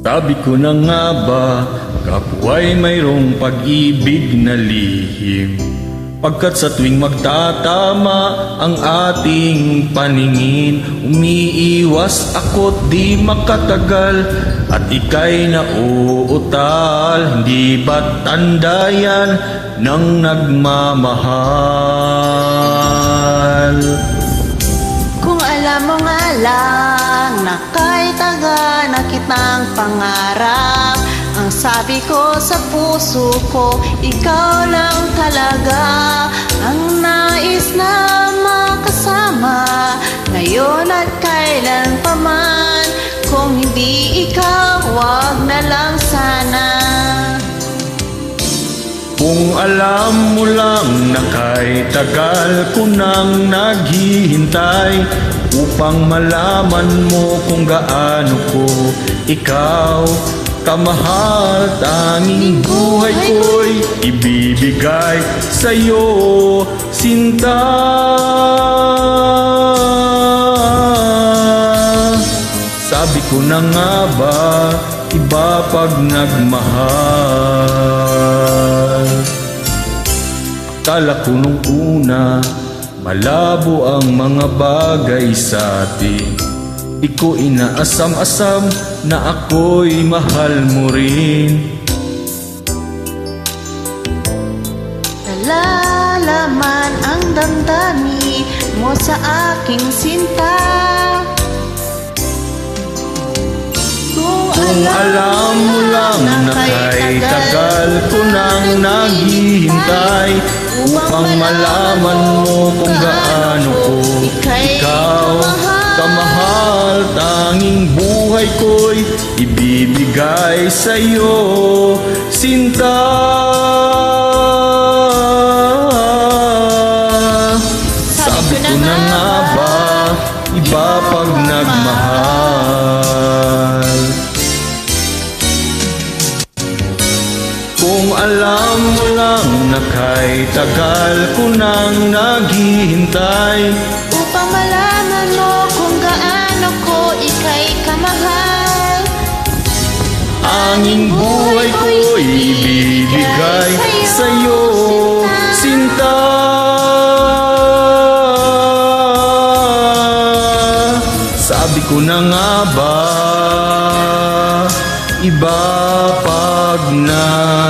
Sabi ko na nga ba, kapwa'y mayroong pag-ibig na lihim, pagkat sa tuwing magtatama ang ating paningin, umiiwas ako't di makatagal, at ika'y nauutal. Hindi ba't tanda yan ng nagmamahal? Kung alam mo nga lang na kahit taga na kitang pangarap, ang sabi ko sa puso ko, ikaw lang talaga ang nais na makasama, ngayon at kailan pa man. Kung hindi ikaw, wag na lang sana. Kung alam mo lang na kahit tagal ko nang naghihintay, upang malaman mo kung gaano ko ikaw kamahal, tanging buhay ko'y ibibigay sa'yo, sinta. Sabi ko na nga ba, iba pag nagmahal. Akala ko nung una, malabo ang mga bagay sa atin. Di ko inaasam-asam na ako'y mahal mo rin. Nalalaman ang damdamin mo sa aking sinta. Kung alam mo lang na kahit tagal ko nang naghihintay, upang malaman mo kung gaano ko ikaw kamahal, tanging buhay ko'y ibibigay sa'yo, sinta. Sabi ko na nga ba, iba pag nagmahal. Kung alam mo lang na kahit tagal ko nang naghihintay, upang malaman mo kung gaano ko ika'y kamahal, anging buhay ko'y ibibigay sa'yo, sinta. Sabi ko na nga ba, iba pag nagmahal.